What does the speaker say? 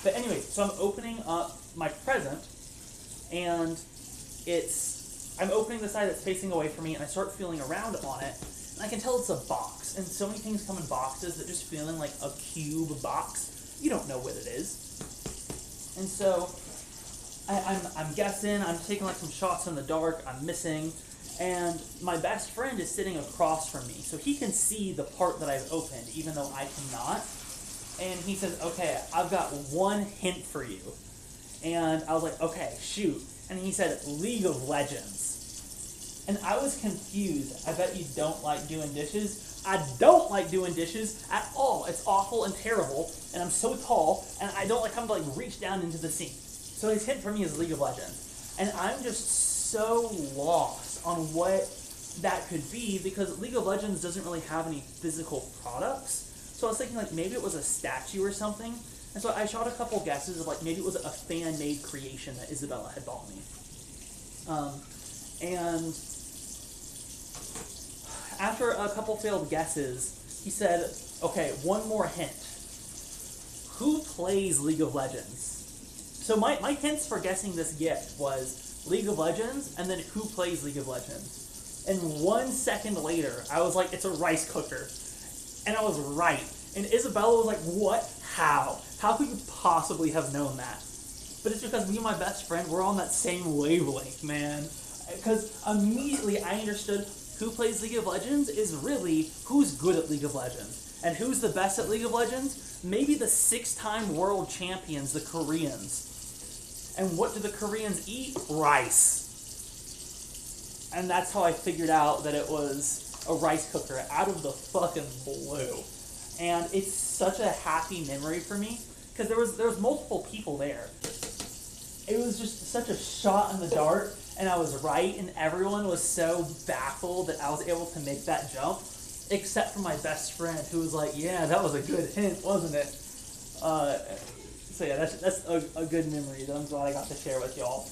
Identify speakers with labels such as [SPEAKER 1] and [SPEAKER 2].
[SPEAKER 1] But anyway, so I'm opening up my present, and I'm opening the side that's facing away from me, and I start feeling around on it, and I can tell it's a box. And so many things come in boxes that just feeling like a cube box, you don't know what it is. And so I'm guessing, I'm taking like some shots in the dark, I'm missing, and my best friend is sitting across from me, so he can see the part that I've opened, even though I cannot. And he says, okay, I've got one hint for you. And I was like, okay, shoot. And he said, League of Legends. And I was confused. I bet you don't like doing dishes. I don't like doing dishes at all. It's awful and terrible, and I'm so tall, and I don't like having to like reach down into the sink. So his hint for me is League of Legends. And I'm just so lost on what that could be, because League of Legends doesn't really have any physical products. So I was thinking like maybe it was a statue or something. And so I shot a couple guesses of like maybe it was a fan-made creation that Isabella had bought me. And after a couple failed guesses, he said, okay, one more hint. Who plays League of Legends? So my hints for guessing this gift was League of Legends and then who plays League of Legends. And 1 second later, I was like, it's a rice cooker. And I was right. And Isabella was like, what? How? How could you possibly have known that? But it's because me and my best friend, we're on that same wavelength, man. Because immediately I understood who plays League of Legends is really who's good at League of Legends. And who's the best at League of Legends? Maybe the 6-time world champions, the Koreans. And what do the Koreans eat? Rice. And that's how I figured out that it was a rice cooker out of the fucking blue. And it's such a happy memory for me, because there was multiple people there. It was just such a shot in the dark, and I was right, and everyone was so baffled that I was able to make that jump, except for my best friend, who was like, yeah, that was a good hint, wasn't it? So yeah, that's a good memory that I'm glad I got to share with y'all.